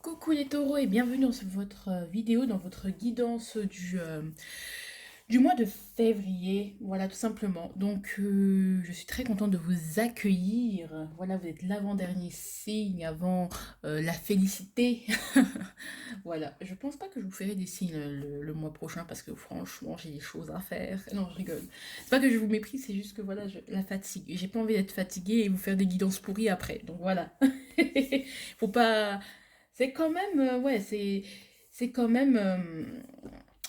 Coucou les taureaux et bienvenue dans votre vidéo, dans votre guidance du mois de février. Voilà, tout simplement. Donc, je suis très contente de vous accueillir. Voilà, vous êtes l'avant-dernier signe avant la félicité. Voilà, je pense pas que je vous ferai des signes le mois prochain parce que franchement, j'ai des choses à faire. Non, je rigole. C'est pas que je vous méprise, c'est juste que voilà, la fatigue. J'ai pas envie d'être fatiguée et vous faire des guidances pourries après. Donc voilà. Faut pas. C'est quand même, ouais, c'est quand même,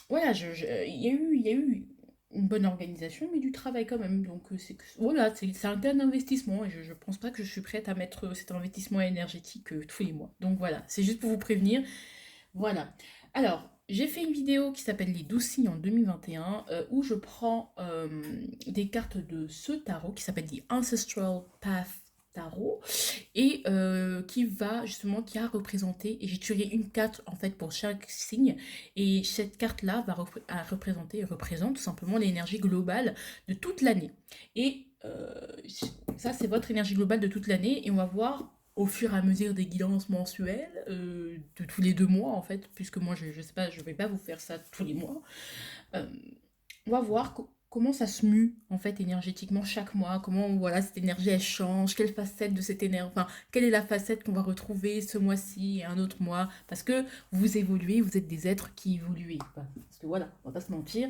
voilà, il y a eu une bonne organisation, mais du travail quand même. Donc, voilà, c'est un gain d'investissement et je pense pas que je suis prête à mettre cet investissement énergétique tous les mois. Donc voilà, c'est juste pour vous prévenir. Voilà. Alors, j'ai fait une vidéo qui s'appelle Les 12 signes en 2021 où je prends des cartes de ce tarot qui s'appelle The Ancestral Path Tarot et qui a représenté, et j'ai tiré une carte en fait pour chaque signe, et cette carte-là représente tout simplement l'énergie globale de toute l'année. Et ça, c'est votre énergie globale de toute l'année, et on va voir au fur et à mesure des guidances mensuelles, de tous les 2 mois en fait, puisque moi je sais pas, je vais pas vous faire ça tous les mois. Euh, on va voir comment ça se mue en fait énergétiquement chaque mois, comment voilà cette énergie elle change, quelle facette de cette énergie, enfin quelle est la facette qu'on va retrouver ce mois-ci et un autre mois, parce que vous évoluez, vous êtes des êtres qui évoluent, quoi. Parce que voilà, on va pas se mentir.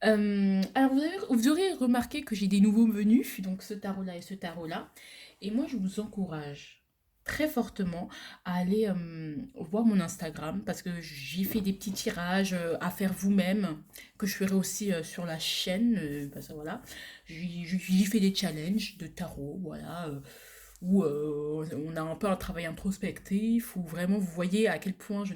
Alors vous aurez remarqué que j'ai des nouveaux venus, donc ce tarot-là et ce tarot-là, et moi je vous encourage très fortement à aller voir mon Instagram parce que j'y fais des petits tirages à faire vous-même que je ferai aussi sur la chaîne, parce que voilà, j'y fais des challenges de tarot, voilà, où on a un peu un travail introspectif, où vraiment vous voyez à quel point je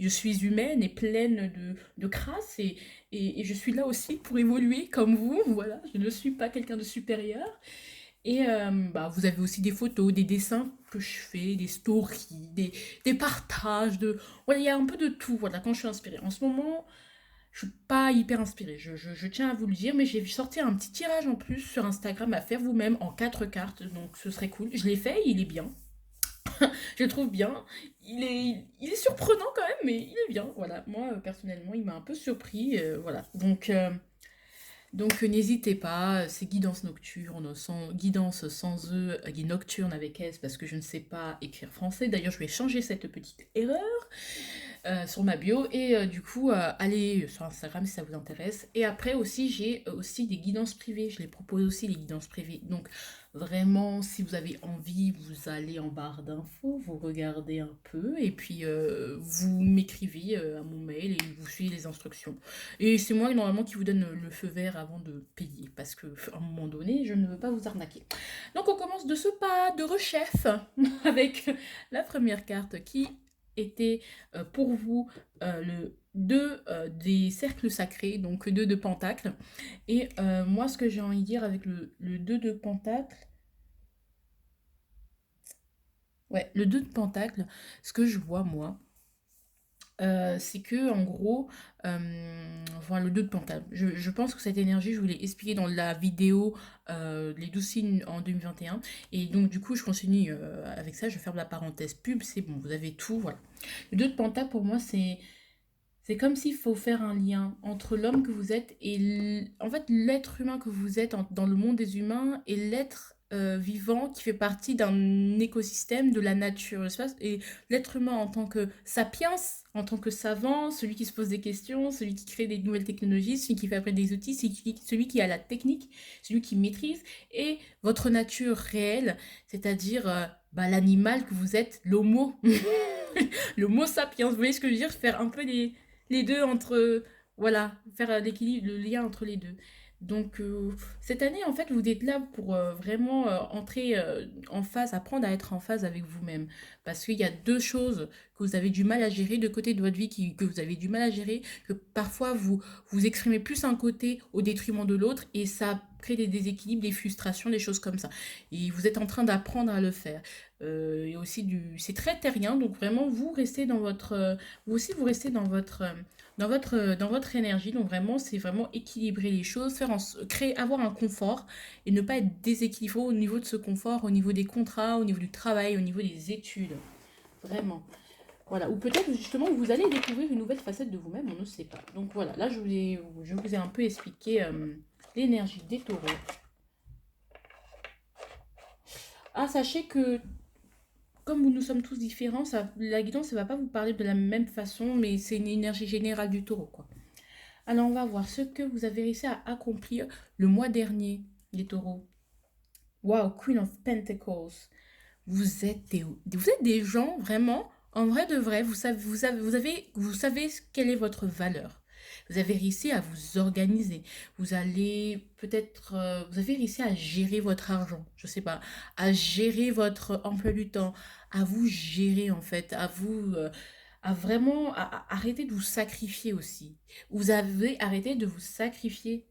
suis humaine et pleine de crasse, et je suis là aussi pour évoluer comme vous, voilà, je ne suis pas quelqu'un de supérieur. Et bah, vous avez aussi des photos, des dessins que je fais, des stories, des partages, voilà, il y a un peu de tout, voilà, quand je suis inspirée. En ce moment, je suis pas hyper inspirée, je tiens à vous le dire, mais j'ai sorti un petit tirage en plus sur Instagram à faire vous-même en 4 cartes, donc ce serait cool. Je l'ai fait, il est bien, je le trouve bien. Il est surprenant quand même, mais il est bien, voilà. Moi, personnellement, il m'a un peu surpris, voilà. Donc n'hésitez pas, c'est guidance nocturne, guidance sans E, nocturne avec S, parce que je ne sais pas écrire français. D'ailleurs, je vais changer cette petite erreur sur ma bio, et du coup allez sur Instagram si ça vous intéresse. Et après aussi j'ai aussi des guidances privées, je les propose aussi les guidances privées. Donc vraiment, si vous avez envie, vous allez en barre d'infos, vous regardez un peu et puis vous m'écrivez à mon mail et vous suivez les instructions. Et c'est moi normalement qui vous donne le feu vert avant de payer, parce que à un moment donné je ne veux pas vous arnaquer. Donc on commence de ce pas de rechef avec la première carte qui était pour vous le 2 des cercles sacrés, donc 2 de pentacles. Et moi, ce que j'ai envie de dire avec le 2 de pentacles, ouais, le 2 de pentacles, ce que je vois moi, c'est que en gros, enfin le 2 de pentacles, je pense que cette énergie, je vous l'ai expliqué dans la vidéo les 12 signes en 2021. Et donc du coup, je continue avec ça, je ferme la parenthèse pub, c'est bon, vous avez tout, voilà. Le 2 de pentacles, pour moi, c'est comme s'il faut faire un lien entre l'homme que vous êtes et en fait l'être humain que vous êtes dans le monde des humains, et l'être vivant qui fait partie d'un écosystème de la nature, l'espace, et l'être humain en tant que sapiens, en tant que savant, celui qui se pose des questions, celui qui crée des nouvelles technologies, celui qui fabrique des outils, celui qui a la technique, celui qui maîtrise, et votre nature réelle, c'est-à-dire bah, l'animal que vous êtes, l'homo, l'homo sapiens. Vous voyez ce que je veux dire? Faire un peu les deux entre, voilà, faire l'équilibre, le lien entre les deux. Donc cette année, en fait, vous êtes là pour vraiment entrer en phase, apprendre à être en phase avec vous-même. Parce qu'il y a deux choses que vous avez du mal à gérer, deux côtés de votre vie que vous avez du mal à gérer, que parfois vous exprimez plus un côté au détriment de l'autre, et ça crée des déséquilibres, des frustrations, des choses comme ça. Et vous êtes en train d'apprendre à le faire. Et aussi c'est très terrien, donc vraiment vous restez dans votre, vous aussi vous restez dans votre énergie. Donc vraiment, c'est vraiment équilibrer les choses, créer, avoir un confort et ne pas être déséquilibré au niveau de ce confort, au niveau des contrats, au niveau du travail, au niveau des études. Vraiment. Voilà, ou peut-être justement vous allez découvrir une nouvelle facette de vous-même, on ne sait pas. Donc voilà, là je vous ai un peu expliqué l'énergie des taureaux. Ah, sachez que comme nous sommes tous différents, ça, la guidance ne va pas vous parler de la même façon, mais c'est une énergie générale du taureau, quoi. Alors on va voir ce que vous avez réussi à accomplir le mois dernier, les taureaux. Wow, Queen of Pentacles. Vous êtes des gens vraiment, en vrai de vrai, vous savez quelle est votre valeur. Vous avez réussi à vous organiser. Vous allez peut-être, vous avez réussi à gérer votre argent, je sais pas, à gérer votre emploi du temps, à vous gérer en fait, à vraiment arrêter de vous sacrifier aussi. Vous avez arrêté de vous sacrifier.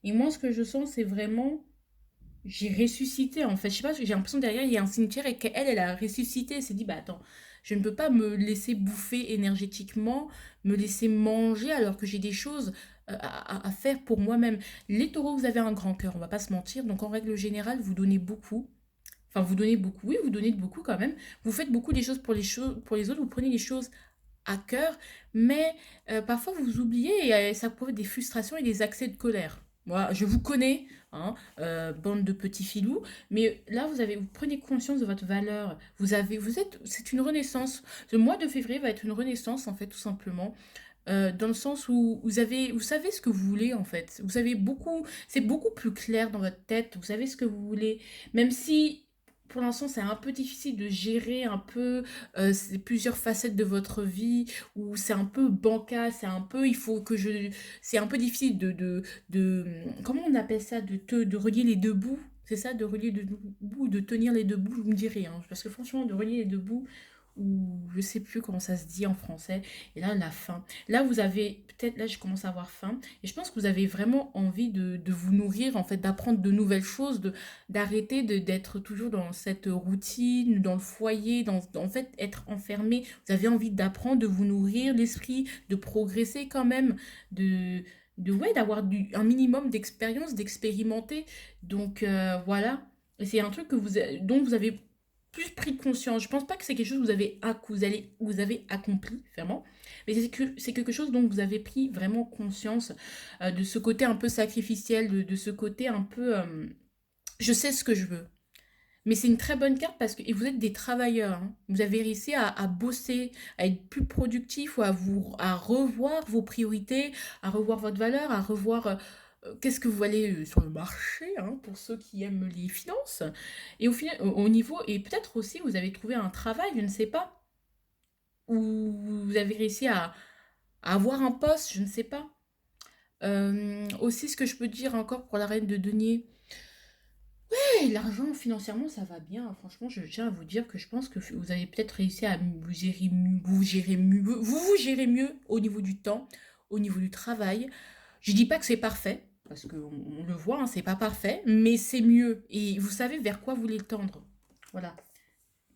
Et moi, ce que je sens, c'est vraiment j'ai ressuscité en fait. Je sais pas, j'ai l'impression derrière il y a un cimetière et qu'elle, elle a ressuscité. Elle s'est dit, bah attends, je ne peux pas me laisser bouffer énergétiquement, me laisser manger alors que j'ai des choses à faire pour moi-même. Les taureaux, vous avez un grand cœur, on va pas se mentir. Donc en règle générale, vous donnez beaucoup. Enfin, vous donnez beaucoup, oui, vous donnez beaucoup quand même. Vous faites beaucoup des choses pour les autres, vous prenez les choses à cœur, mais parfois vous oubliez et ça provoque des frustrations et des accès de colère. Moi, je vous connais, hein, bande de petits filous, mais là vous prenez conscience de votre valeur. C'est une renaissance. Le mois de février va être une renaissance en fait, tout simplement. Dans le sens où vous savez ce que vous voulez en fait. C'est beaucoup plus clair dans votre tête. Vous savez ce que vous voulez, même si pour l'instant c'est un peu difficile de gérer un peu plusieurs facettes de votre vie, où c'est un peu bancal, c'est un peu difficile comment on appelle ça, de relier les deux bouts. C'est ça, de relier les deux bouts, de tenir les deux bouts, vous me direz, hein, parce que franchement, de relier les deux bouts, ou je sais plus comment ça se dit en français, et là, la fin. Là, vous avez, peut-être là, je commence à avoir faim, et je pense que vous avez vraiment envie de vous nourrir, en fait, d'apprendre de nouvelles choses, d'arrêter d'être toujours dans cette routine, dans le foyer, en fait, être enfermé. Vous avez envie d'apprendre, de vous nourrir l'esprit, de progresser quand même, ouais, d'avoir un minimum d'expérience, d'expérimenter. Donc, voilà. Et c'est un truc dont vous avez plus pris conscience. Je pense pas que c'est quelque chose que vous avez accompli, vraiment. Mais c'est quelque chose dont vous avez pris vraiment conscience de ce côté un peu sacrificiel, de ce côté un peu je sais ce que je veux. Mais c'est une très bonne carte parce que et vous êtes des travailleurs, hein. Vous avez réussi à bosser, à être plus productif ou à revoir vos priorités, à revoir votre valeur, à revoir qu'est-ce que vous allez sur le marché, hein, pour ceux qui aiment les finances. Et au final, au niveau, et peut-être aussi vous avez trouvé un travail, je ne sais pas, ou vous avez réussi à avoir un poste, je ne sais pas. Aussi, ce que je peux dire encore pour la reine de denier, et l'argent, financièrement, ça va bien. Franchement, je tiens à vous dire que je pense que vous avez peut-être réussi à vous gérez mieux au niveau du temps, au niveau du travail. Je dis pas que c'est parfait, parce qu'on le voit, hein, c'est pas parfait, mais c'est mieux. Et vous savez vers quoi vous voulez tendre. Voilà.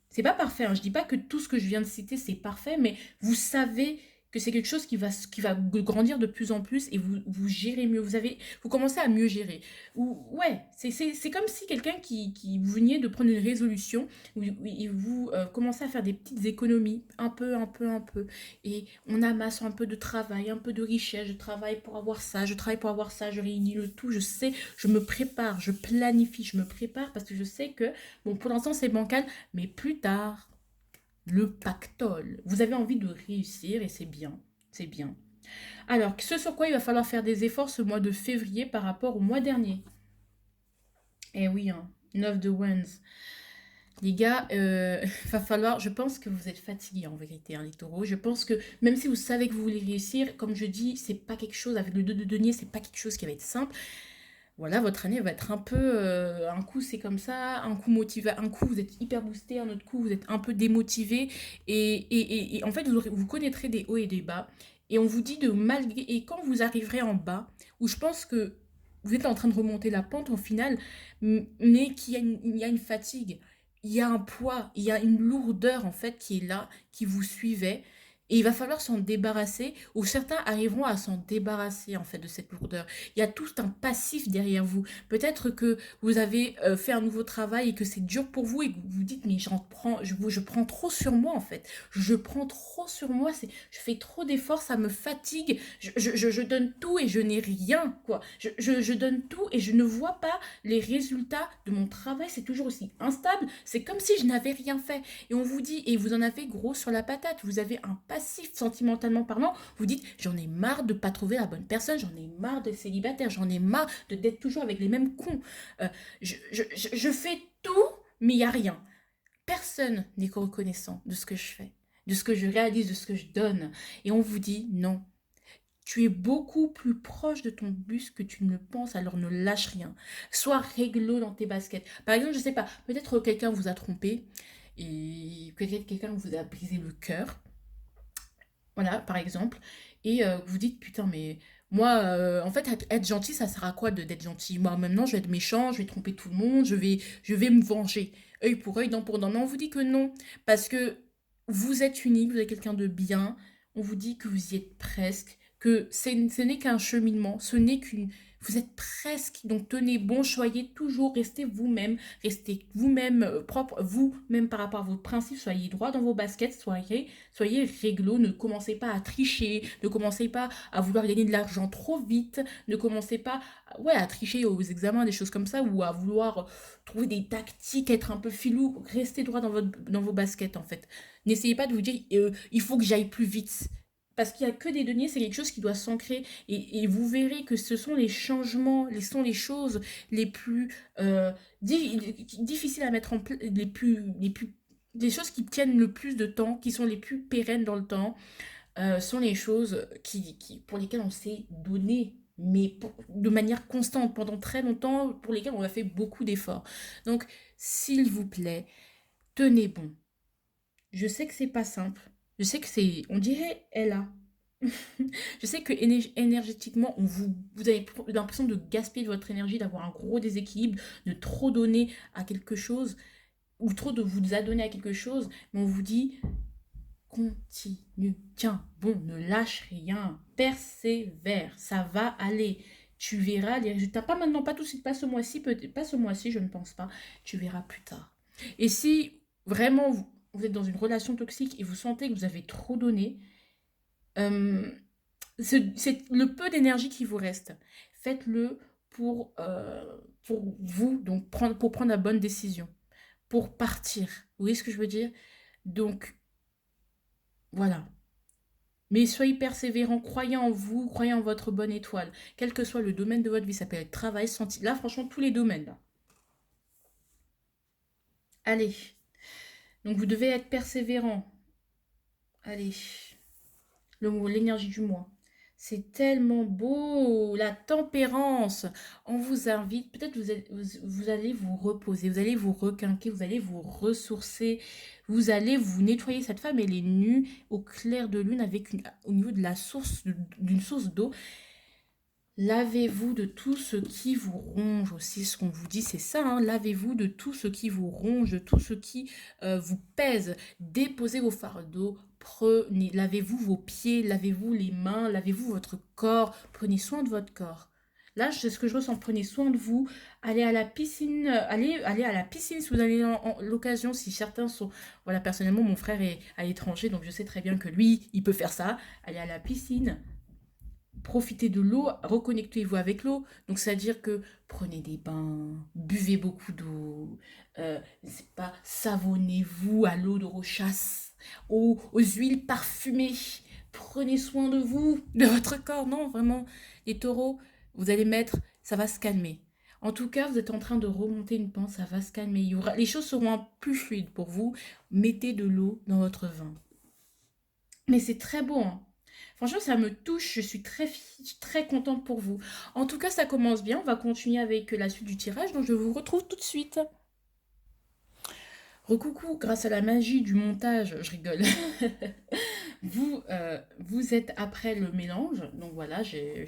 C'est pas parfait, hein. Je dis pas que tout ce que je viens de citer, c'est parfait, mais vous savez que c'est quelque chose qui va grandir de plus en plus et vous gérez mieux. Vous commencez à mieux gérer. Ouais, c'est comme si quelqu'un qui vous veniez de prendre une résolution et vous commencez à faire des petites économies, un peu, un peu, un peu. Et on amasse un peu de travail, un peu de richesse. Je travaille pour avoir ça, je travaille pour avoir ça, je réunis le tout. Je sais, je me prépare, je planifie, je me prépare parce que je sais que, bon, pour l'instant, c'est bancal, mais plus tard, le pactole. Vous avez envie de réussir et c'est bien. C'est bien. Alors, ce sur quoi il va falloir faire des efforts ce mois de février par rapport au mois dernier. Eh oui, hein, 9 de Wands. Les gars, va falloir. Je pense que vous êtes fatigués en vérité, hein, les taureaux. Je pense que même si vous savez que vous voulez réussir, comme je dis, c'est pas quelque chose, avec le 2 de denier, c'est pas quelque chose qui va être simple. Voilà, votre année va être un peu. Un coup, c'est comme ça, un coup motivé, un coup, vous êtes hyper boosté, un autre coup, vous êtes un peu démotivé. Et en fait, vous connaîtrez des hauts et des bas. Et on vous dit de malgré. Et quand vous arriverez en bas, où je pense que vous êtes en train de remonter la pente au final, mais il y a une fatigue, il y a un poids, il y a une lourdeur en fait qui est là, qui vous suivait. Et il va falloir s'en débarrasser, ou certains arriveront à s'en débarrasser en fait de cette lourdeur. Il y a tout un passif derrière vous. Peut-être que vous avez fait un nouveau travail et que c'est dur pour vous et que vous vous dites mais je prends trop sur moi en fait. Je prends trop sur moi, je fais trop d'efforts, ça me fatigue. Je donne tout et je n'ai rien quoi. Je donne tout et je ne vois pas les résultats de mon travail. C'est toujours aussi instable. C'est comme si je n'avais rien fait. Et on vous dit, et vous en avez gros sur la patate, vous avez un passif sentimentalement parlant, vous dites, j'en ai marre de ne pas trouver la bonne personne, j'en ai marre d'être célibataire, j'en ai marre d'être toujours avec les mêmes cons. Je fais tout, mais il n'y a rien. Personne n'est reconnaissant de ce que je fais, de ce que je réalise, de ce que je donne. Et on vous dit, non, tu es beaucoup plus proche de ton bus que tu ne le penses, alors ne lâche rien. Sois réglo dans tes baskets. Par exemple, je sais pas, peut-être quelqu'un vous a trompé et peut-être quelqu'un vous a brisé le cœur. Voilà, par exemple. Et vous dites, putain, mais moi, en fait, être gentil, ça sert à quoi d'être gentil? Moi, maintenant, je vais être méchant, je vais tromper tout le monde, je vais me venger. Œil pour œil, dent pour dent. Mais on vous dit que non, parce que vous êtes unique, vous êtes quelqu'un de bien. On vous dit que vous y êtes presque, que ce n'est qu'un cheminement, ce n'est qu'une... Vous êtes presque, donc tenez bon, soyez toujours, restez vous-même propre, vous-même par rapport à vos principes, soyez droit dans vos baskets, soyez réglo, ne commencez pas à tricher, ne commencez pas à vouloir gagner de l'argent trop vite, ne commencez pas ouais, à tricher aux examens, des choses comme ça, ou à vouloir trouver des tactiques, être un peu filou, restez droit dans vos baskets en fait. N'essayez pas de vous dire il faut que j'aille plus vite. Parce qu'il n'y a que des deniers, c'est quelque chose qui doit s'ancrer. Et vous verrez que ce sont les changements, sont les choses les plus difficiles à mettre en place, des choses qui tiennent le plus de temps, qui sont les plus pérennes dans le temps, sont les choses pour lesquelles on s'est donné, mais de manière constante, pendant très longtemps, pour lesquelles on a fait beaucoup d'efforts. Donc, s'il vous plaît, tenez bon. Je sais que c'est pas simple. Je sais que c'est, on dirait, elle a. Je sais que énergétiquement, vous avez l'impression de gaspiller votre énergie, d'avoir un gros déséquilibre, de trop donner à quelque chose, ou trop de vous adonner à quelque chose, mais on vous dit, continue, tiens, bon, ne lâche rien, persévère, ça va aller. Tu verras les résultats, pas maintenant, pas tout de suite, pas ce mois-ci, peut-être pas ce mois-ci, je ne pense pas. Tu verras plus tard. Et si vraiment vous êtes dans une relation toxique et vous sentez que vous avez trop donné, euh, c'est le peu d'énergie qui vous reste. Faites-le pour vous, donc pour prendre la bonne décision, pour partir. Vous voyez ce que je veux dire? Donc, voilà. Mais soyez persévérants, croyez en vous, croyez en votre bonne étoile. Quel que soit le domaine de votre vie, ça peut être travail, santé. Là, franchement, tous les domaines. Là. Allez. Donc, vous devez être persévérant. Allez. L'énergie du mois. C'est tellement beau, la tempérance. On vous invite, peut-être vous allez vous reposer, vous allez vous requinquer, vous allez vous ressourcer, vous allez vous nettoyer. Cette femme, elle est nue au clair de lune au niveau de la source, d'une source d'eau. Lavez-vous de tout ce qui vous ronge aussi, ce qu'on vous dit, c'est ça, hein, lavez-vous de tout ce qui vous ronge, de tout ce qui vous pèse. Déposez vos fardeaux, lavez-vous vos pieds, lavez-vous les mains, lavez-vous votre corps, prenez soin de votre corps. Là, c'est ce que je ressens, prenez soin de vous, allez à la piscine, allez à la piscine si vous avez l'occasion, si certains sont... Voilà, personnellement, mon frère est à l'étranger, donc je sais très bien que lui, il peut faire ça, allez à la piscine, profitez de l'eau, reconnectez-vous avec l'eau. Donc, c'est-à-dire que prenez des bains, buvez beaucoup d'eau, c'est pas savonnez-vous à l'eau de rochasse, aux huiles parfumées. Prenez soin de vous, de votre corps. Non, vraiment, les taureaux, vous allez mettre, ça va se calmer. En tout cas, vous êtes en train de remonter une pente, ça va se calmer. Les choses seront plus fluides pour vous. Mettez de l'eau dans votre vin. Mais c'est très beau, hein. Franchement, ça me touche. Je suis très contente pour vous. En tout cas, ça commence bien. On va continuer avec la suite du tirage. Donc, je vous retrouve tout de suite. Recoucou, grâce à la magie du montage, je rigole. Vous êtes après le mélange. Donc voilà, c'est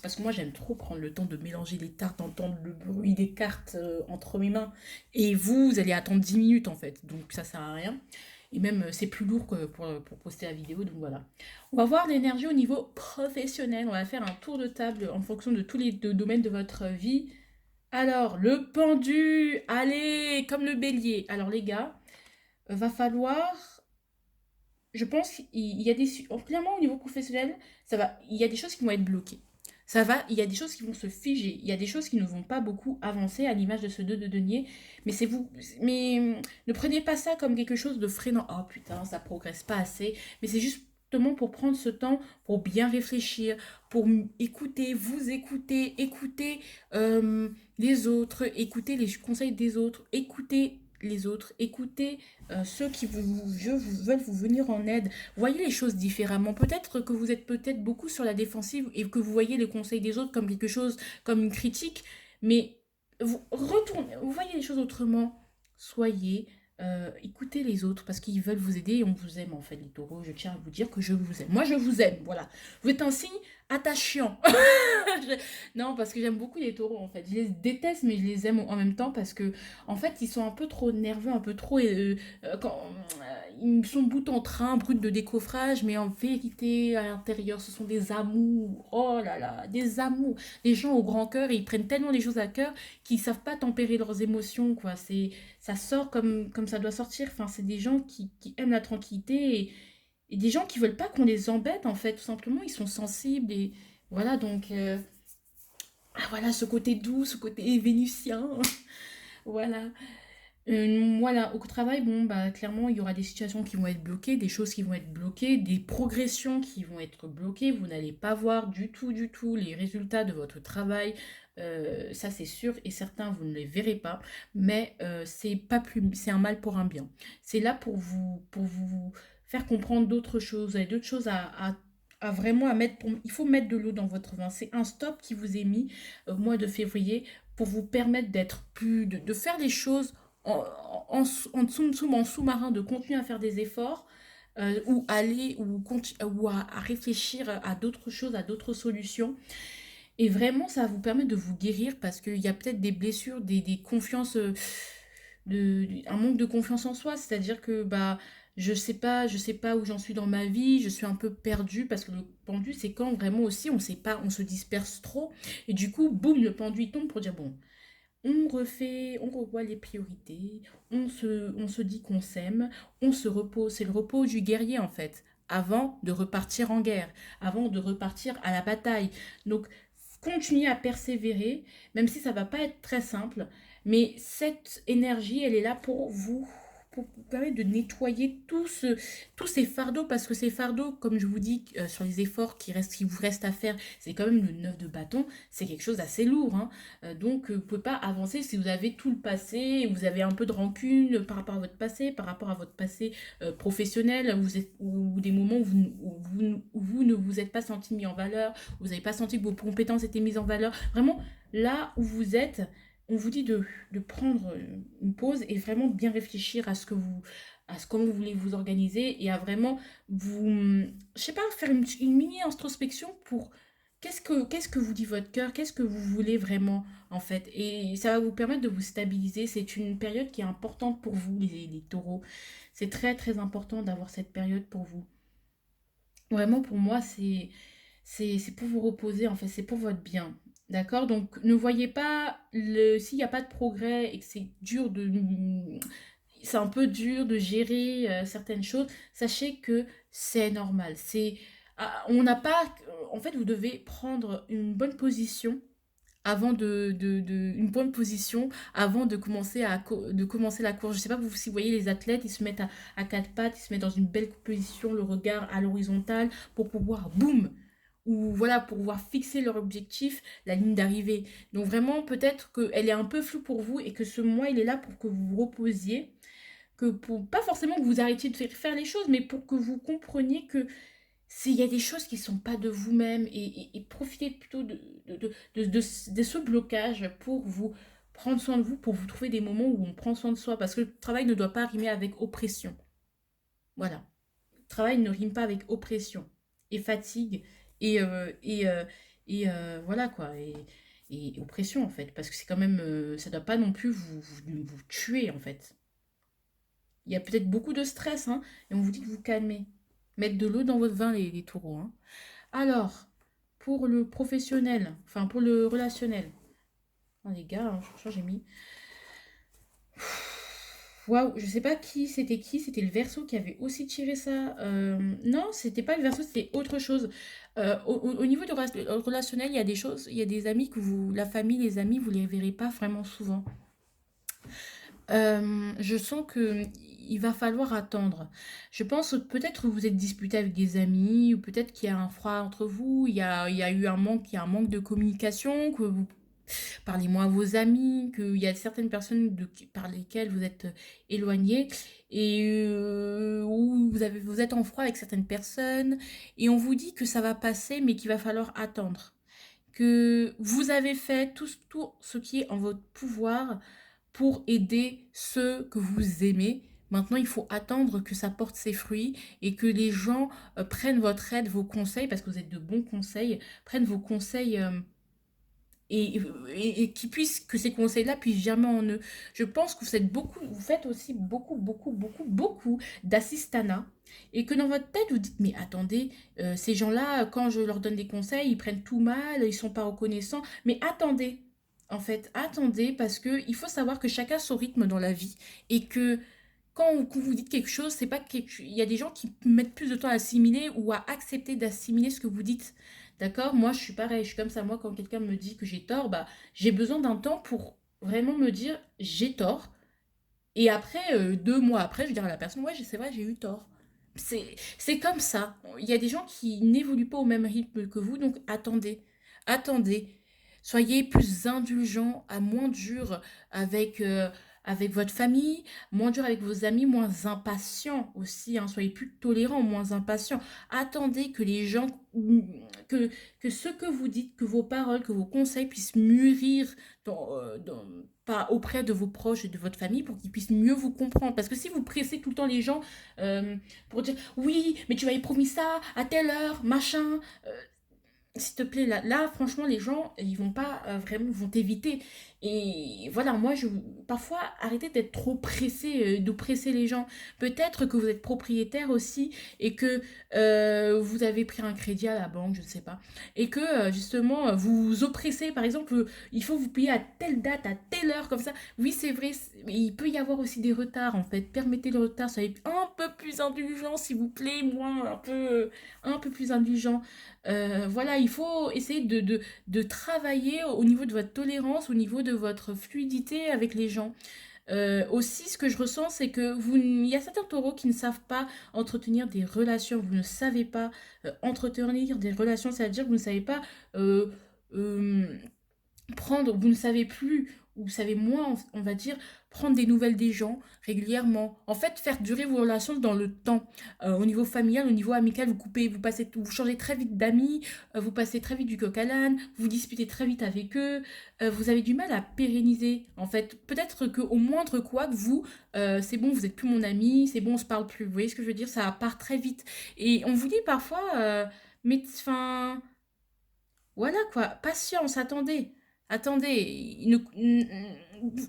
parce que moi j'aime trop prendre le temps de mélanger les tartes, entendre le bruit des cartes entre mes mains. Et vous allez attendre 10 minutes en fait. Donc ça sert à rien. Et même, c'est plus lourd que pour poster la vidéo. Donc voilà. On va voir l'énergie au niveau professionnel. On va faire un tour de table en fonction de tous les deux domaines de votre vie. Alors, le pendu, allez, comme le bélier. Alors les gars, va falloir, je pense qu'il y a des, clairement au niveau professionnel, ça va, il y a des choses qui vont être bloquées. Ça va, il y a des choses qui vont se figer, il y a des choses qui ne vont pas beaucoup avancer à l'image de ce 2 de denier, mais c'est vous, mais ne prenez pas ça comme quelque chose de freinant. Oh putain, ça progresse pas assez, mais c'est justement pour prendre ce temps pour bien réfléchir, pour écouter, vous écouter, écouter les autres, écouter les conseils des autres, écouter les autres, écouter ceux qui veulent vous venir en aide. Voyez les choses différemment. Peut-être que vous êtes peut-être beaucoup sur la défensive et que vous voyez les conseils des autres comme quelque chose, comme une critique, mais vous retournez, vous voyez les choses autrement. Soyez, écoutez les autres parce qu'ils veulent vous aider et on vous aime en fait, les taureaux. Je tiens à vous dire que je vous aime. Moi, je vous aime, voilà. Vous êtes un signe attachant. Non, parce que j'aime beaucoup les taureaux en fait. Je les déteste, mais je les aime en même temps parce que en fait, ils sont un peu trop nerveux, un peu trop. Ils sont bout en train, brut de décoffrage, mais en vérité, à l'intérieur, ce sont des amours. Oh là là, des amours. Les gens au grand cœur, ils prennent tellement les choses à cœur qu'ils savent pas tempérer leurs émotions, quoi. Ça sort comme ça doit sortir. Enfin, c'est des gens qui aiment la tranquillité et des gens qui veulent pas qu'on les embête, en fait. Tout simplement, ils sont sensibles et voilà, donc. Ah, voilà, ce côté doux, ce côté vénitien. Voilà. Voilà, au travail, bon, bah, clairement, il y aura des situations qui vont être bloquées, des choses qui vont être bloquées, des progressions qui vont être bloquées. Vous n'allez pas voir du tout les résultats de votre travail. Ça, c'est sûr et certain, vous ne les verrez pas. Mais c'est pas plus, c'est un mal pour un bien. C'est là pour vous faire comprendre d'autres choses. Vous avez d'autres choses à vraiment à mettre. Il faut mettre de l'eau dans votre vin. C'est un stop qui vous est mis au mois de février pour vous permettre d'être plus, de faire les choses en, en sous-marin, de continuer à faire des efforts ou aller ou à réfléchir à d'autres choses, à d'autres solutions. Et vraiment, ça va vous permettre de vous guérir parce qu'il y a peut-être des blessures, des confiances, un manque de confiance en soi. C'est-à-dire que bah, je sais pas où j'en suis dans ma vie, je suis un peu perdue parce que le pendu, c'est quand vraiment aussi on sait pas, on se disperse trop. Et du coup, boum, le pendu il tombe pour dire bon, on refait, on revoit les priorités, on se dit qu'on s'aime, on se repose. C'est le repos du guerrier en fait, avant de repartir en guerre, avant de repartir à la bataille. Donc, continuez à persévérer, même si ça va pas être très simple, mais cette énergie, elle est là pour vous permettre de nettoyer tous ces fardeaux, parce que ces fardeaux, comme je vous dis, sur les efforts qui vous restent à faire, c'est quand même le 9 de bâton, c'est quelque chose d'assez lourd, hein. Donc, vous ne pouvez pas avancer si vous avez tout le passé, vous avez un peu de rancune par rapport à votre passé, par rapport à votre passé professionnel, ou des moments où vous ne vous êtes pas senti mis en valeur, vous n'avez pas senti que vos compétences étaient mises en valeur. Vraiment, là où vous êtes, on vous dit de prendre une pause et vraiment bien réfléchir à ce que vous à ce comment vous voulez vous organiser et à vraiment vous je sais pas faire une mini introspection pour qu'est-ce que vous dit votre cœur, qu'est-ce que vous voulez vraiment en fait, et ça va vous permettre de vous stabiliser. C'est une période qui est importante pour vous, les taureaux. C'est très très important d'avoir cette période pour vous. Vraiment, pour moi, c'est pour vous reposer, en fait, c'est pour votre bien. D'accord? Donc, ne voyez pas s'il n'y a pas de progrès et que c'est un peu dur de gérer certaines choses, sachez que c'est normal. On n'a pas, en fait, vous devez prendre une bonne position avant une bonne position avant de commencer de commencer la course. Je sais pas si vous voyez les athlètes, ils se mettent à quatre pattes, ils se mettent dans une belle position, le regard à l'horizontale pour pouvoir boum, ou voilà, pour pouvoir fixer leur objectif, la ligne d'arrivée. Donc vraiment, peut-être qu'elle est un peu floue pour vous et que ce mois, il est là pour que vous vous reposiez, que pour pas forcément que vous arrêtiez de faire les choses, mais pour que vous compreniez que s'il y a des choses qui ne sont pas de vous-même et profitez plutôt de ce blocage pour vous prendre soin de vous, pour vous trouver des moments où on prend soin de soi, parce que le travail ne doit pas rimer avec oppression. Voilà. Le travail ne rime pas avec oppression et fatigue et, voilà quoi. Et oppression en fait, parce que c'est quand même, ça ne doit pas non plus vous tuer en fait. Il y a peut-être beaucoup de stress, hein, et on vous dit de vous calmer. Mettre de l'eau dans votre vin, les taureaux, hein. Alors, pour le professionnel, enfin pour le relationnel. Ah, les gars, hein, franchement, j'ai mis. Waouh, je sais pas qui, c'était le Verseau qui avait aussi tiré ça. Non, c'était pas le Verseau, c'était autre chose. Au niveau du relationnel, il y a des choses, il y a des amis que vous, la famille, les amis, vous les verrez pas vraiment souvent. Je sens que il va falloir attendre. Je pense peut-être que vous êtes disputé avec des amis, ou peut-être qu'il y a un froid entre vous, il y a eu un manque, il y a un manque de communication, que vous parlez moins à vos amis, qu'il y a certaines personnes par lesquelles vous êtes éloigné et où vous êtes en froid avec certaines personnes et on vous dit que ça va passer mais qu'il va falloir attendre. Que vous avez fait tout ce qui est en votre pouvoir pour aider ceux que vous aimez. Maintenant, il faut attendre que ça porte ses fruits et que les gens prennent votre aide, vos conseils, parce que vous êtes de bons conseils, prennent vos conseils et, et que ces conseils-là puissent germer en eux. Je pense que vous faites aussi beaucoup d'assistanat et que dans votre tête, vous dites, mais attendez, ces gens-là, quand je leur donne des conseils, ils prennent tout mal, ils sont pas reconnaissants. Mais attendez, en fait, attendez, parce que il faut savoir que chacun a son rythme dans la vie et que quand vous dites quelque chose, c'est pas il y a des gens qui mettent plus de temps à assimiler ou à accepter d'assimiler ce que vous dites. D'accord? Moi, je suis pareil, je suis comme ça. Moi, quand quelqu'un me dit que j'ai tort, bah, j'ai besoin d'un temps pour vraiment me dire j'ai tort. Et après, 2 mois après, je dirais à la personne, ouais, c'est vrai, j'ai eu tort. C'est comme ça. Il y a des gens qui n'évoluent pas au même rythme que vous, donc attendez. Attendez. Soyez plus indulgent, à moins dur avec, avec votre famille, moins dur avec vos amis, moins impatient aussi, hein. Soyez plus tolérant, moins impatient. Attendez que les gens, que, que ce que vous dites, que vos paroles, que vos conseils puissent mûrir pas auprès de vos proches et de votre famille pour qu'ils puissent mieux vous comprendre. Parce que si vous pressez tout le temps les gens pour dire oui, mais tu m'avais promis ça à telle heure, machin, s'il te plaît, là, franchement, les gens, ils vont pas vraiment, ils vont t'éviter. Et voilà, moi, parfois, arrêtez d'être trop pressé, de presser les gens. Peut-être que vous êtes propriétaire aussi et que vous avez pris un crédit à la banque, je ne sais pas. Et que, justement, vous vous oppressez. Par exemple, il faut vous payer à telle date, à telle heure, comme ça. Oui, c'est vrai, mais il peut y avoir aussi des retards, en fait. Permettez le retard, soyez un peu plus indulgent, s'il vous plaît. Moins, un peu plus indulgent. Voilà, il faut essayer de travailler au niveau de votre tolérance, au niveau de votre fluidité avec les gens. Aussi, ce que je ressens, c'est que il y a certains taureaux qui ne savent pas entretenir des relations. Vous ne savez pas entretenir des relations, c'est-à-dire que vous ne savez pas euh, euh, prendre, vous ne savez plus, ou vous savez moins, on va dire, prendre des nouvelles des gens régulièrement. En fait, faire durer vos relations dans le temps. Au niveau familial, au niveau amical, vous changez très vite d'amis, vous passez très vite du coq à l'âne, vous disputez très vite avec eux, vous avez du mal à pérenniser. En fait, peut-être qu'au moindre quoi que vous, c'est bon, vous êtes plus mon ami, c'est bon, on se parle plus. Vous voyez ce que je veux dire? Ça part très vite. Et on vous dit parfois, mais enfin, voilà quoi, patience, attendez. Attendez,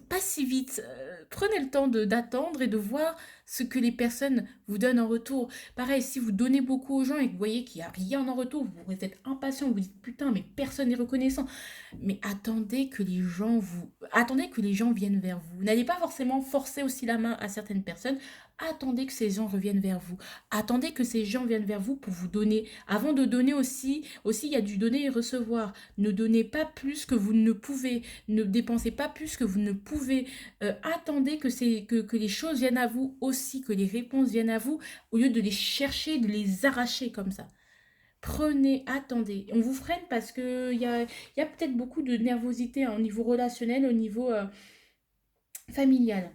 pas si vite. Prenez le temps d'attendre et de voir ce que les personnes vous donnent en retour. Pareil, si vous donnez beaucoup aux gens et que vous voyez qu'il n'y a rien en retour, vous êtes impatient, vous vous dites putain, mais personne n'est reconnaissant. Mais attendez que les gens viennent vers vous. N'allez pas forcément forcer aussi la main à certaines personnes. Attendez que ces gens reviennent vers vous. Attendez que ces gens viennent vers vous pour vous donner. Avant de donner aussi il y a du donner et recevoir. Ne donnez pas plus que vous ne pouvez. Ne dépensez pas plus que vous ne pouvez. Attendez que les choses viennent à vous aussi, que les réponses viennent à vous, au lieu de les chercher, de les arracher comme ça. Prenez, attendez. On vous freine parce que il y a peut-être beaucoup de nervosité, hein, au niveau relationnel, au niveau familial.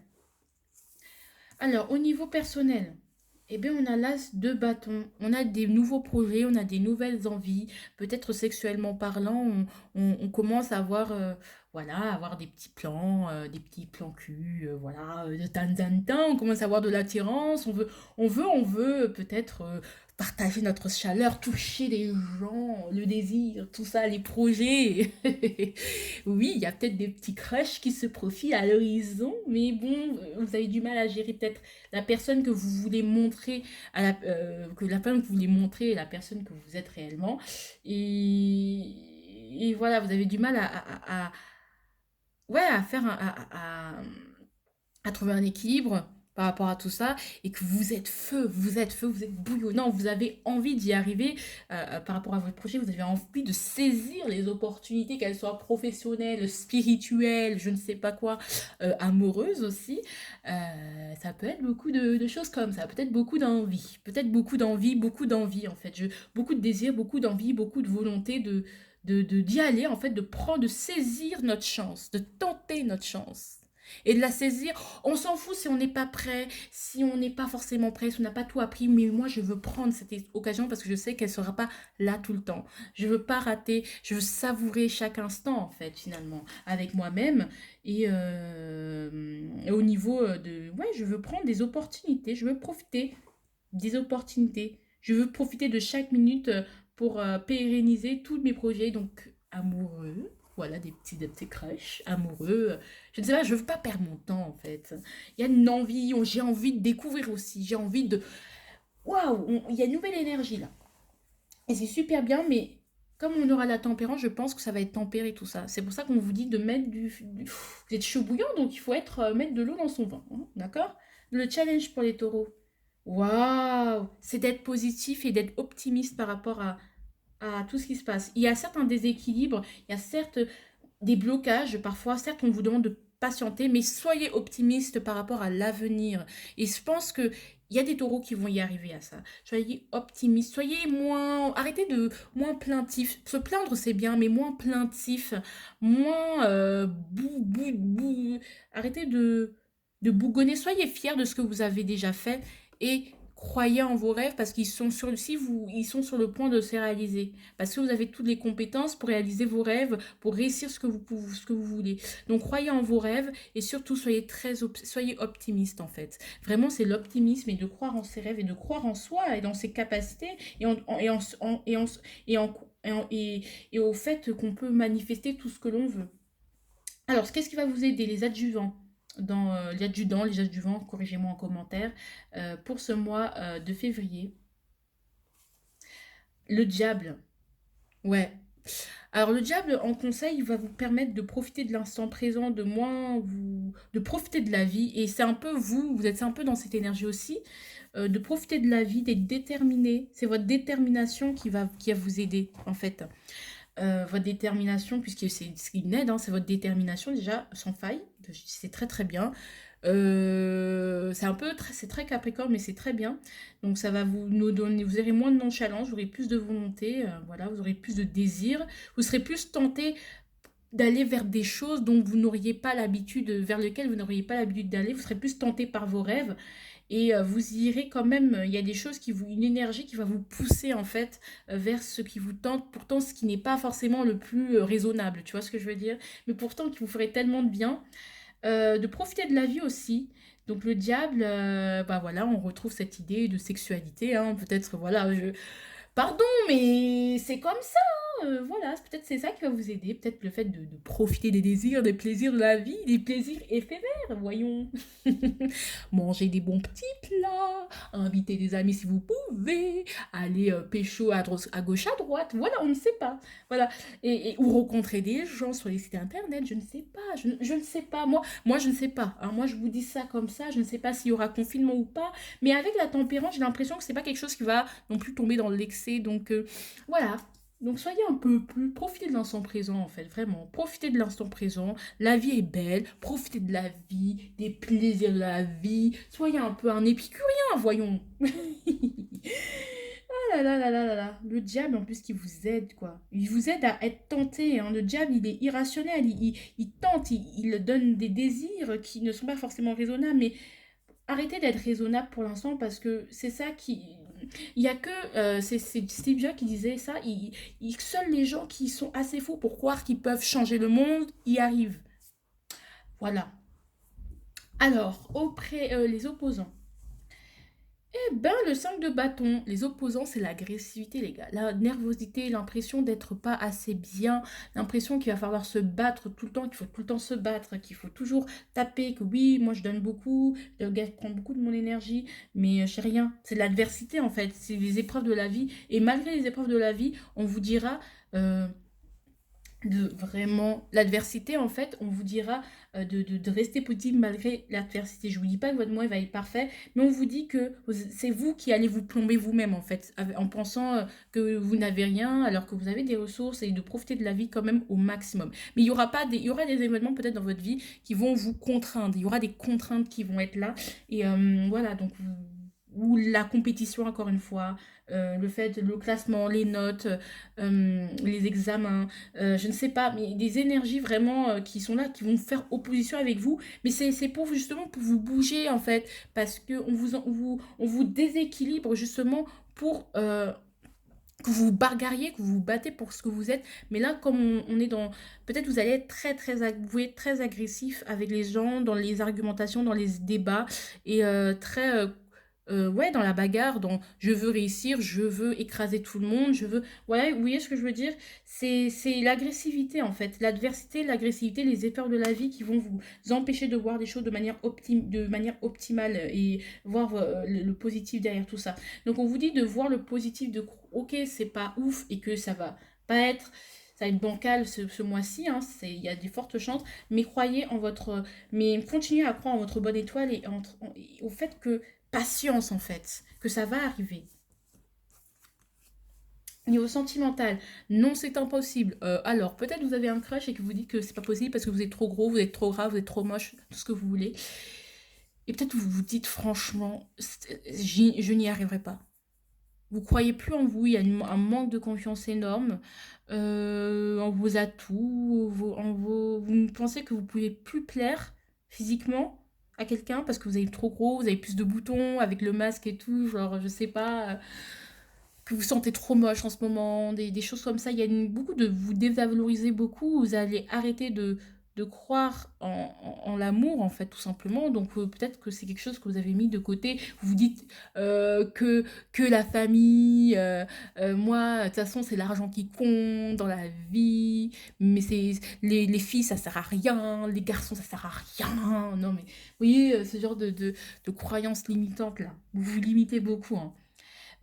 Alors, au niveau personnel, eh bien, on a l'as de bâton. On a des nouveaux projets, on a des nouvelles envies. Peut-être sexuellement parlant, on commence à avoir voilà, avoir des petits plans cul, voilà, de temps en temps, on commence à avoir de l'attirance, on veut peut-être partager notre chaleur, toucher les gens, le désir, tout ça, les projets. Oui, il y a peut-être des petits crushs qui se profilent à l'horizon, mais bon, vous avez du mal à gérer peut-être la personne que vous voulez montrer, que la personne que vous voulez montrer et la personne que vous êtes réellement. Et voilà, vous avez du mal ouais, à faire à trouver un équilibre par rapport à tout ça et que vous êtes bouillonnant, vous avez envie d'y arriver par rapport à votre projet, vous avez envie de saisir les opportunités, qu'elles soient professionnelles, spirituelles, je ne sais pas quoi, amoureuses aussi. Ça peut être beaucoup de choses comme ça, peut-être beaucoup d'envie en fait, beaucoup de désir, beaucoup d'envie, beaucoup de volonté d'y aller en fait, de prendre, de saisir notre chance, de tenter notre chance et de la saisir. On s'en fout si on n'est pas prêt, si on n'est pas forcément prêt, si on n'a pas tout appris, mais moi je veux prendre cette occasion parce que je sais qu'elle ne sera pas là tout le temps. Je veux pas rater, je veux savourer chaque instant en fait finalement avec moi-même et au niveau de... Ouais, je veux prendre des opportunités, je veux profiter des opportunités. Je veux profiter de chaque minute pour pérenniser tous mes projets, donc amoureux. Voilà, des petits crushs amoureux. Je ne sais pas, je ne veux pas perdre mon temps en fait. Il y a une envie, j'ai envie de découvrir aussi. J'ai envie de. Waouh, il y a une nouvelle énergie là. Et c'est super bien, mais comme on aura la tempérance, je pense que ça va être tempéré tout ça. C'est pour ça qu'on vous dit de mettre Vous êtes chaud bouillant, donc il faut mettre de l'eau dans son vin. Hein, d'accord? Le challenge pour les taureaux. Waouh! C'est d'être positif et d'être optimiste par rapport à tout ce qui se passe. Il y a certes un déséquilibre, il y a certes des blocages parfois, certes on vous demande de patienter, mais soyez optimiste par rapport à l'avenir. Et je pense que il y a des taureaux qui vont y arriver à ça. Soyez optimiste, soyez moins, arrêtez de moins plaintif. Se plaindre c'est bien, mais moins plaintif, moins arrêtez de bougonner. Soyez fiers de ce que vous avez déjà fait et croyez en vos rêves parce qu'ils sont ils sont sur le point de se réaliser. Parce que vous avez toutes les compétences pour réaliser vos rêves, pour réussir ce que vous voulez. Donc croyez en vos rêves et surtout soyez optimiste en fait. Vraiment c'est l'optimisme et de croire en ses rêves et de croire en soi et dans ses capacités et et en- et au fait qu'on peut manifester tout ce que l'on veut. Alors, qu'est-ce qui va vous aider? Les adjuvants. Les adjuvants, corrigez-moi en commentaire, pour ce mois de février. Le diable. Ouais. Alors, le diable, en conseil, va vous permettre de profiter de l'instant présent, de profiter de la vie. Et c'est un peu vous êtes un peu dans cette énergie aussi, de profiter de la vie, d'être déterminé. C'est votre détermination qui va vous aider, en fait. Votre détermination, puisque c'est une aide, hein, c'est votre détermination déjà, sans faille, c'est très très bien. C'est très capricorne, mais c'est très bien. Donc ça va nous donner, vous aurez moins de nonchalance, vous aurez plus de volonté, voilà, vous aurez plus de désir, vous serez plus tenté d'aller vers des choses dont vous n'auriez pas l'habitude, vers lesquelles vous n'auriez pas l'habitude d'aller, vous serez plus tenté par vos rêves et vous irez quand même, il y a des choses une énergie qui va vous pousser en fait vers ce qui vous tente, pourtant ce qui n'est pas forcément le plus raisonnable, tu vois ce que je veux dire, mais pourtant qui vous ferait tellement de bien. De profiter de la vie aussi. Donc le diable, bah voilà, on retrouve cette idée de sexualité, hein, peut-être, voilà, pardon, mais c'est comme ça, hein, voilà, peut-être c'est ça qui va vous aider, peut-être le fait de profiter des désirs, des plaisirs de la vie, des plaisirs éphémères, voyons. Manger des bons petits plats, inviter des amis si vous pouvez, aller pécho à gauche, à droite, voilà, on ne sait pas. Voilà, ou rencontrer des gens sur les sites internet, je ne sais pas, je ne sais pas, moi je ne sais pas, hein, moi je vous dis ça comme ça, je ne sais pas s'il y aura confinement ou pas, mais avec la tempérance, j'ai l'impression que c'est pas quelque chose qui va non plus tomber dans l'excès, donc voilà. Donc soyez un peu plus, profitez de l'instant présent en fait, vraiment, profitez de l'instant présent, la vie est belle, profitez de la vie, des plaisirs de la vie, soyez un peu un épicurien, voyons. Ah là là là là là là, le diable en plus qui vous aide quoi, il vous aide à être tenté, hein. Le diable il est irrationnel, il tente, il donne des désirs qui ne sont pas forcément raisonnables, mais arrêtez d'être raisonnable pour l'instant parce que c'est ça qui... Il y a que, c'est Steve Jobs qui disait ça, seuls les gens qui sont assez fous pour croire qu'ils peuvent changer le monde y arrivent. Voilà. Alors, auprès les opposants. Eh ben, le 5 de bâton, les opposants, c'est l'agressivité, les gars. La nervosité, l'impression d'être pas assez bien, l'impression qu'il va falloir se battre tout le temps, qu'il faut tout le temps se battre, qu'il faut toujours taper, que oui, moi je donne beaucoup, le gars prend beaucoup de mon énergie, mais je sais rien. C'est l'adversité en fait, c'est les épreuves de la vie. Et malgré les épreuves de la vie, on vous dira, euh, de vraiment l'adversité en fait on vous dira de rester positif malgré l'adversité. Je vous dis pas que votre mois va être parfait, mais on vous dit que c'est vous qui allez vous plomber vous-même en fait en pensant que vous n'avez rien alors que vous avez des ressources et de profiter de la vie quand même au maximum. Mais il y aura pas des, il y aura des événements peut-être dans votre vie qui vont vous contraindre, il y aura des contraintes qui vont être là et voilà donc ou la compétition encore une fois, le fait, le classement, les notes, les examens, je ne sais pas, mais des énergies vraiment qui sont là, qui vont faire opposition avec vous. Mais c'est pour justement pour vous bouger en fait, parce que on vous déséquilibre justement pour que vous vous bagarriez, que vous vous battez pour ce que vous êtes. Mais là, comme on est dans... Peut-être vous allez être vous pouvez être très agressif avec les gens, dans les argumentations, dans les débats, et très... ouais, dans la bagarre, dans je veux réussir, je veux écraser tout le monde, je veux... Ouais, vous voyez ce que je veux dire? C'est l'agressivité, en fait. L'adversité, l'agressivité, les épreuves de la vie qui vont vous empêcher de voir des choses de manière optimale et voir le positif derrière tout ça. Donc on vous dit de voir le positif, de ok, c'est pas ouf et que ça va pas être, ça va être bancal ce mois-ci, hein, il y a des fortes chances, mais croyez en votre, mais continuez à croire en votre bonne étoile et, et au fait que patience en fait, que ça va arriver. Niveau sentimental, non, c'est impossible. Alors, peut-être vous avez un crush et que vous dites que c'est pas possible parce que vous êtes trop gros, vous êtes trop gras, vous êtes trop moche, tout ce que vous voulez. Et peut-être vous vous dites franchement, je n'y arriverai pas. Vous croyez plus en vous, il y a un manque de confiance énorme en vos atouts, vous pensez que vous pouvez plus plaire physiquement à quelqu'un parce que vous avez trop gros, vous avez plus de boutons avec le masque et tout, genre je sais pas, que vous sentez trop moche en ce moment, des choses comme ça. Il y a beaucoup de vous dévaloriser beaucoup, vous allez arrêter de croire en l'amour, en fait, tout simplement. Donc peut-être que c'est quelque chose que vous avez mis de côté. Vous vous dites que la famille, moi, de toute façon, c'est l'argent qui compte dans la vie, mais c'est les filles, ça sert à rien, les garçons, ça sert à rien. Non, mais vous voyez, ce genre de croyances limitantes, là. Vous vous limitez beaucoup, hein.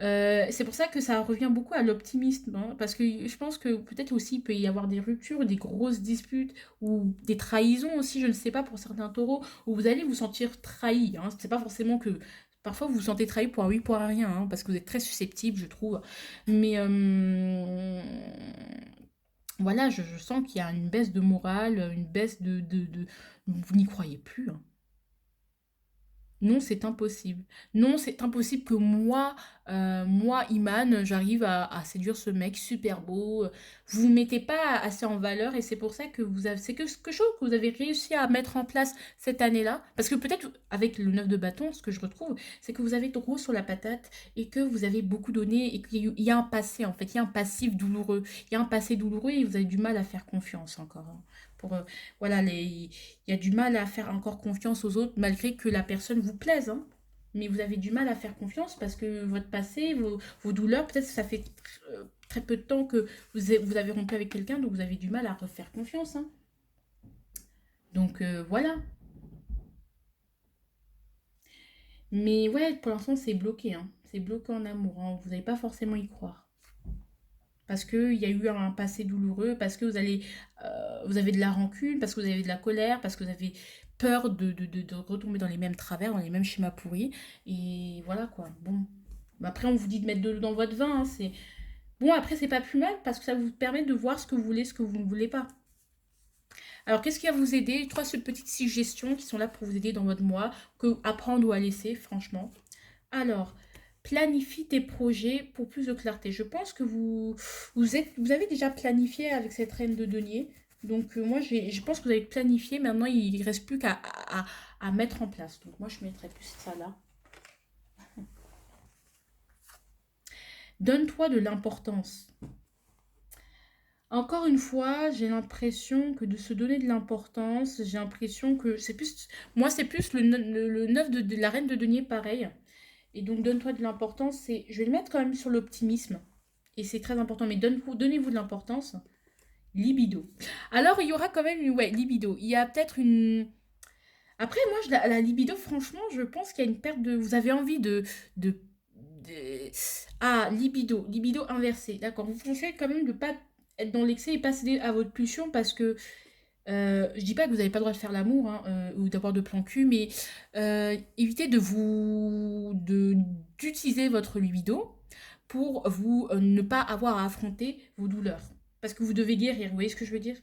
C'est pour ça que ça revient beaucoup à l'optimisme, hein, parce que je pense que peut-être aussi il peut y avoir des ruptures, des grosses disputes ou des trahisons aussi, je ne sais pas pour certains taureaux, où vous allez vous sentir trahi. Hein. C'est pas forcément que parfois vous vous sentez trahi pour un oui pour un rien, hein, parce que vous êtes très susceptible, je trouve. Mais voilà, je sens qu'il y a une baisse de morale, une baisse vous n'y croyez plus. Hein. Non, c'est impossible. Non, c'est impossible que moi, Iman, j'arrive à séduire ce mec super beau. Vous vous mettez pas assez en valeur et c'est pour ça que c'est quelque chose que vous avez réussi à mettre en place cette année-là. Parce que peut-être avec le 9 de bâton, ce que je retrouve, c'est que vous avez trop sur la patate et que vous avez beaucoup donné et qu'il y a un passé en fait, il y a un passif douloureux. Il y a un passé douloureux et vous avez du mal à faire confiance encore. Hein. Pour, voilà, il y a du mal à faire encore confiance aux autres malgré que la personne vous plaise, hein. Mais vous avez du mal à faire confiance parce que votre passé, vos douleurs, peut-être que ça fait très peu de temps que vous avez rompu avec quelqu'un, donc vous avez du mal à refaire confiance. Hein. Donc voilà. Mais ouais, pour l'instant, c'est bloqué. Hein. C'est bloqué en amour. Hein. Vous n'allez pas forcément y croire. Parce qu'il y a eu un passé douloureux, parce que vous avez de la rancune, parce que vous avez de la colère, parce que vous avez peur de retomber dans les mêmes travers, dans les mêmes schémas pourris. Et voilà quoi. Bon. Après, on vous dit de mettre de l'eau dans votre vin. Hein, c'est... Bon, après, c'est pas plus mal parce que ça vous permet de voir ce que vous voulez, ce que vous ne voulez pas. Alors, qu'est-ce qui va vous aider? Trois petites suggestions qui sont là pour vous aider dans votre mois, que apprendre ou à laisser, franchement. Alors, planifie tes projets pour plus de clarté. Je pense que vous avez déjà planifié avec cette reine de denier. Donc, moi, je pense que vous avez planifié. Maintenant, il ne reste plus à mettre en place. Donc, moi, je mettrais plus ça là. Donne-toi de l'importance. Encore une fois, j'ai l'impression que de se donner de l'importance, j'ai l'impression que c'est plus... Moi, c'est plus le 9 de la reine de denier, pareil. Et donc, donne-toi de l'importance, c'est... Je vais le mettre quand même sur l'optimisme. Et c'est très important, mais donnez-vous de l'importance. Libido. Alors, il y aura quand même une... Ouais, libido. Il y a peut-être une... Après, moi, la libido, franchement, je pense qu'il y a une perte de... Vous avez envie de... Ah, libido. Libido inversé. D'accord. Vous pensez quand même de pas être dans l'excès et pas céder à votre pulsion parce que... je dis pas que vous n'avez pas le droit de faire l'amour hein, ou d'avoir de plan cul, mais évitez d'utiliser votre libido pour vous ne pas avoir à affronter vos douleurs. Parce que vous devez guérir, vous voyez ce que je veux dire?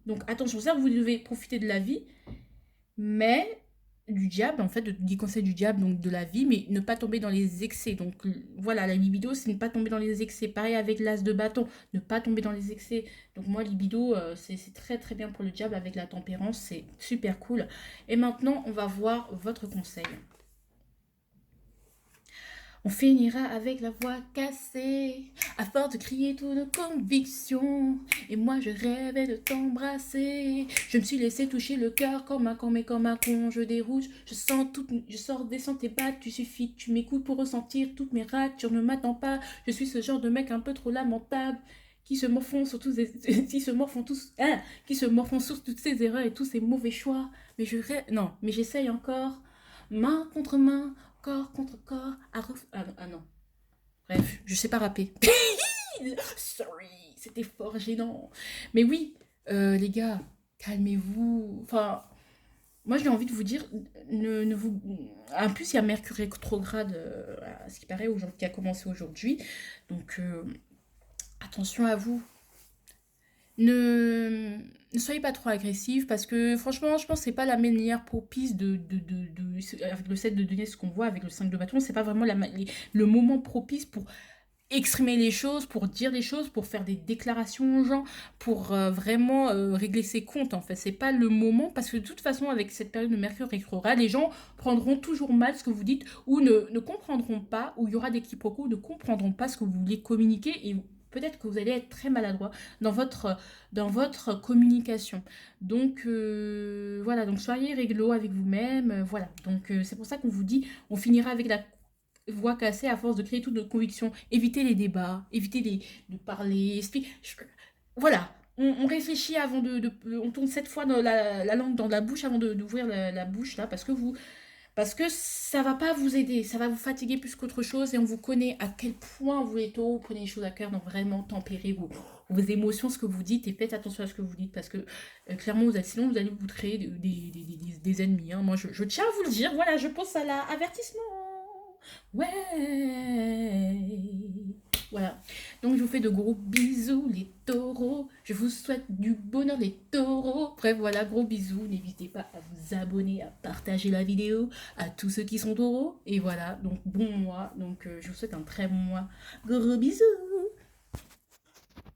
Donc attention, ça, vous devez profiter de la vie, mais du diable, en fait, du conseil du diable, donc de la vie, mais ne pas tomber dans les excès. Donc voilà, la libido, c'est ne pas tomber dans les excès. Pareil avec l'as de bâton, ne pas tomber dans les excès. Donc moi, libido, c'est très très bien pour le diable avec la tempérance, c'est super cool. Et maintenant, on va voir votre conseil. On finira avec la voix cassée, à force de crier toutes nos convictions. Et moi je rêvais de t'embrasser. Je me suis laissé toucher le cœur comme un con, je dérouge. Je sors des sentiers battus, suffit que tu m'écoutes pour ressentir toutes mes ratures. Ne m'attends pas, je suis ce genre de mec un peu trop lamentable. Qui se morfondent sur tous qui se morfondent tous, hein, qui se morfondent sur toutes ces erreurs et tous ces mauvais choix. Mais non, mais j'essaye encore, main contre main, corps contre corps, ah non. Bref, je sais pas rapper. Sorry, c'était fort gênant. Mais oui, les gars, calmez-vous. Enfin, moi j'ai envie de vous dire, ne vous... En plus, il y a Mercure rétrograde, à ce qui paraît, qui a commencé aujourd'hui. Donc, attention à vous. Ne soyez pas trop agressif parce que franchement, je pense que c'est pas la manière propice avec le 7 de denier, ce qu'on voit avec le 5 de bâton, c'est pas vraiment le moment propice pour exprimer les choses, pour dire les choses, pour faire des déclarations aux gens, pour vraiment régler ses comptes en fait. C'est pas le moment parce que de toute façon, avec cette période de Mercure rétrograde, les gens prendront toujours mal ce que vous dites ou ne comprendront pas, ou il y aura des quiproquos, ne comprendront pas ce que vous voulez communiquer et peut-être que vous allez être très maladroit dans votre communication. Donc voilà, donc soyez réglo avec vous-même, voilà. Donc c'est pour ça qu'on vous dit, on finira avec la voix cassée à force de créer toutes nos convictions. Évitez les débats, de parler, voilà. On réfléchit avant on tourne 7 fois la langue dans la bouche avant d'ouvrir la bouche là, parce que ça va pas vous aider, ça va vous fatiguer plus qu'autre chose et on vous connaît à quel point vous êtes haut, vous prenez les choses à cœur, donc vraiment tempérez vos émotions, ce que vous dites et faites attention à ce que vous dites parce que clairement sinon vous allez vous créer des ennemis. Hein. Moi je tiens à vous le dire, voilà, je pense à l'avertissement. Ouais. Voilà. Donc je vous fais de gros bisous les taureaux. Je vous souhaite du bonheur les taureaux. Bref voilà, gros bisous. N'hésitez pas à vous abonner, à partager la vidéo à tous ceux qui sont taureaux. Et voilà, donc bon mois. Donc je vous souhaite un très bon mois. Gros bisous.